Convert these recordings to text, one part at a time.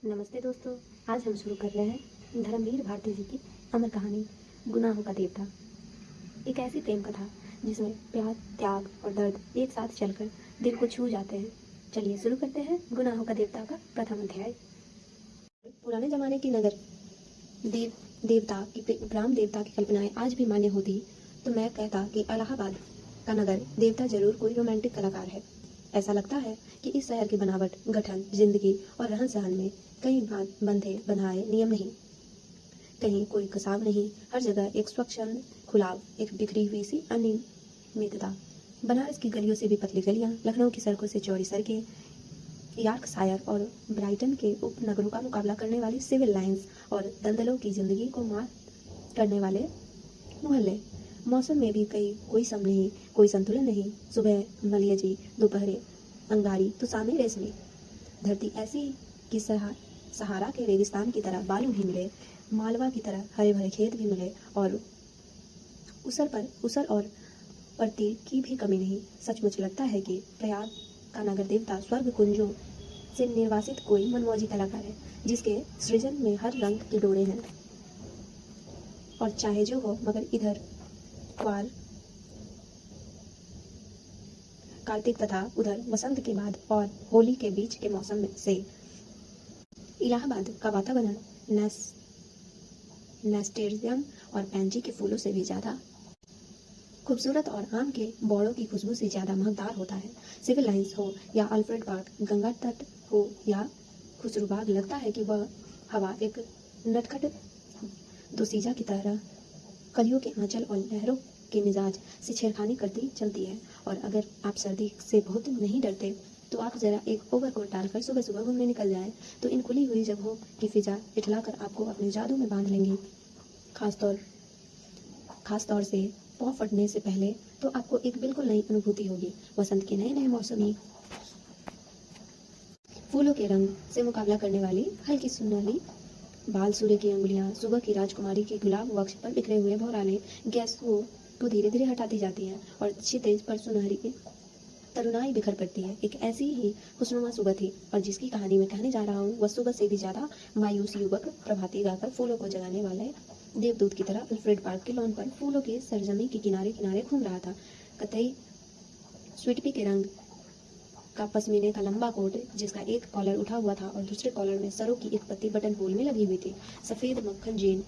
नमस्ते दोस्तों। आज हम शुरू कर रहे हैं धर्मवीर भारती जी की अमर कहानी गुनाहों का देवता। एक ऐसी प्रेम कथा जिसमें प्यार, त्याग और दर्द एक साथ चलकर दिल को छू जाते हैं। चलिए शुरू करते हैं गुनाहों का देवता का प्रथम अध्याय। पुराने जमाने की नगर देवता की ग्राम देवता की कल्पनाएं आज भी मान्य होती तो मैं कहता कि इलाहाबाद का नगर देवता जरूर कोई रोमांटिक कलाकार है। ऐसा लगता है कि इस शहर की बनावट, गठन, जिंदगी और रहन सहन में कहीं बंधे बंधाए नियम नहीं, कहीं कोई कसाव नहीं। हर जगह एक स्वच्छंद खुलाव, एक बिखरी हुई सी अनियमितता। बनारस की गलियों से भी पतली गलियां, लखनऊ की सड़कों से चौड़ी सड़कें, यॉर्कशायर और ब्राइटन के उपनगरों का मुकाबला करने वाली सिविल लाइंस और दलदलों की जिंदगी को मात करने वाले मोहल्ले। मौसम में भी कोई सम नहीं, कोई संतुलन नहीं। सुबह मलियजी, दोपहरे अंगारी तो शामें रेशमी। धरती ऐसी कि सहारा के रेगिस्तान की तरह बालू भी मिले, मालवा की तरह हरे भरे खेत भी मिले और उसर और परती की भी कमी नहीं। सचमुच लगता है कि प्रयाग का नगर देवता स्वर्ग कुंजों से निर्वासित कोई मनमौजी कलाकार है, जिसके सृजन में हर रंग की डोरे हैं। और चाहे जो हो, मगर इधर क्वार कार्तिक तथा उधर वसंत के बाद और होली के बीच के मौसम से इलाहाबाद का वातावरण नेस्टेरियम और पैंजी के फूलों से भी ज्यादा खूबसूरत और आम के बौड़ों की खुशबू से ज्यादा महकदार होता है। सिविल लाइंस हो या अल्फ्रेड पार्क, गंगा तट हो या खुसरूबाग, लगता है कि वह हवा एक नटखट दोसीजा की तरह कलियों के आंचल और लहरों के मिजाज से छेड़खानी करती चलती है। और अगर आप सर्दी से बहुत नहीं डरते तो आप जरा एक ओवरकोट डालकर सुबह सुबह घूमने निकल जाएं, तो इन खुली हुई जगहों की फिजा इठलाकर आपको अपने जादू में बांध लेंगी। खास तौर से पौ फटने से पहले तो आपको एक बिल्कुल नई अनुभूति होगी। वसंत के नए नए मौसमी फूलों के रंग से मुकाबला करने वाली हल्की सुनहरी बाल सूर्य की अंगुलियां सुबह की राजकुमारी के गुलाब वक्ष पर बिखरे हुए भौराले गैसों को धीरे धीरे हटाती जाती हैं और क्षितिज पर सुनहरी तरुणाई बिखर पड़ती है। एक ऐसी ही खुशनुमा सुबह थी, और जिसकी कहानी मैं कहने जा रहा हूँ वह सुबह से भी ज्यादा मायूस युवक प्रभाती गाकर फूलों को जगाने वाले देवदूत की तरह अल्फ्रेड पार्क के लॉन पर फूलों के सरजमी के किनारे किनारे घूम रहा था। कतई स्वीटपी के रंग का पश्मीने का लंबा कोट, जिसका एक कॉलर उठा हुआ था और दूसरे कॉलर में सरों की एक पत्ती बटन होल में लगी हुई थी। सफेद मक्खन जीन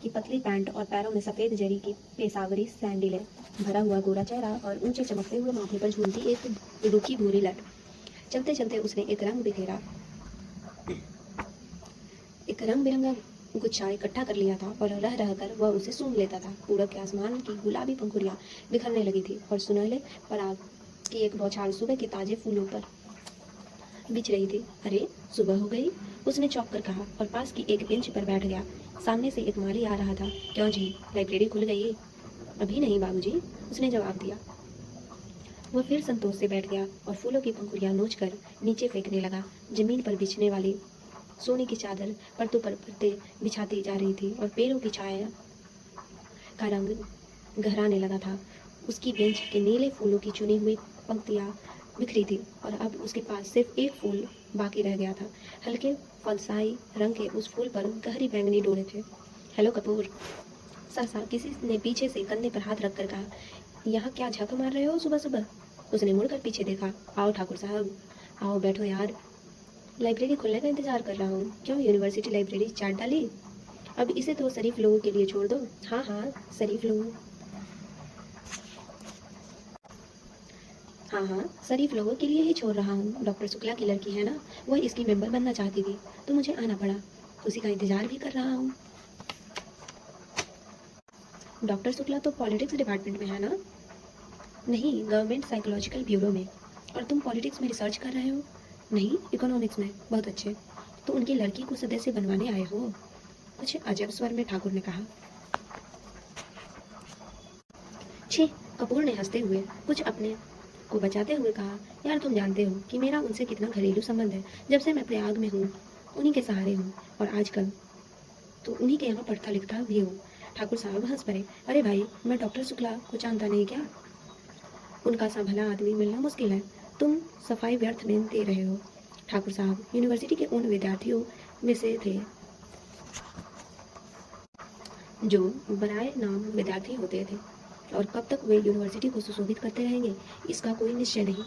की पतली पैंट और पैरों में सफेद जरी की पेशावरी सैंडलें, भरा हुआ गोरा चेहरा और ऊंचे चमकते हुए माथे पर झूलती एक रूखी भूरी लट। चलते चलते उसने एक रंग बिरंगा गुच्छा इकट्ठा कर लिया था और रह रह कर वह उसे सूंघ लेता था। पूरब के आसमान की गुलाबी पंखुड़ियां बिखरने लगी थी और सुनहले पराग की एक बौछार सुबह के ताजे फूलों पर बिछ रही थी। अरे, सुबह हो गई, उसने चौंक कर कहा और पास की एक बेंच पर बैठ गया। सामने से एक माली आ रहा था। क्यों जी, लाइब्रेरी खुल गई? अभी नहीं बाबूजी, उसने जवाब दिया। वह फिर संतोष से बैठ गया और फूलों की पंखुड़ियां नोच कर नीचे फेंकने लगा। जमीन पर बिछने वाली सोने की चादर परतों पर परतें बिछाती जा रही थी और पेड़ों की छाया का रंग गहराने लगा था। उसकी बेंच के नीले फूलों की चुनी हुई पंक्तियां बिखरी थी और अब उसके पास सिर्फ एक फूल बाकी रह गया था। हल्के फलसाई रंग के उस फूल पर गहरी बैंगनी डोरे थे। हेलो कपूर, सहसा किसी ने पीछे से कंधे पर हाथ रखकर कहा, यहाँ क्या झक मार रहे हो सुबह सुबह? उसने मुड़कर पीछे देखा। आओ ठाकुर साहब, आओ बैठो यार, लाइब्रेरी खुलने का इंतजार कर रहा हूँ। क्यों, यूनिवर्सिटी लाइब्रेरी चाट डाली? अब इसे तो शरीफ लोगों के लिए छोड़ दो। हाँ हाँ, शरीफ लोगों शरीफ लोगों के लिए ही छोड़ रहा हूँ। डॉक्टर शुक्ला की लड़की है ना, वह इसकी मेंबर बनना चाहती थी तो मुझे आना पड़ा। उसी का इंतजार भी कर रहा हूँ। डॉक्टर शुक्ला तो पॉलिटिक्स डिपार्टमेंट में है ना? नहीं, गवर्नमेंट साइकोलॉजिकल ब्यूरो में। और तुम पॉलिटिक्स में रिसर्च कर रहे हो? नहीं, इकोनॉमिक्स में। बहुत अच्छे, तो उनकी लड़की को सदस्य बनवाने आए हो? कुछ अजब स्वर में ठाकुर ने कहा। छी, कपूर ने हंसते हुए कुछ अपने को बचाते हुए कहा, यार तुम जानते हो कि मेरा उनसे कितना घरेलू संबंध है। जब से मैं प्रयाग में हूँ उन्हीं के सहारे हूँ, और आजकल तो उन्हीं के यहाँ पढ़ता लिखता भी हूँ। ठाकुर साहब हंस पड़े। अरे भाई, मैं डॉक्टर शुक्ला को जानता नहीं क्या? उनका सा भला आदमी मिलना मुश्किल है। तुम सफाई व्यर्थ में दे रहे हो। ठाकुर साहब यूनिवर्सिटी के उन विद्यार्थियों में से थे जो बराए नाम विद्यार्थी होते थे, और कब तक वे यूनिवर्सिटी को सुशोभित करते रहेंगे इसका कोई निश्चय नहीं।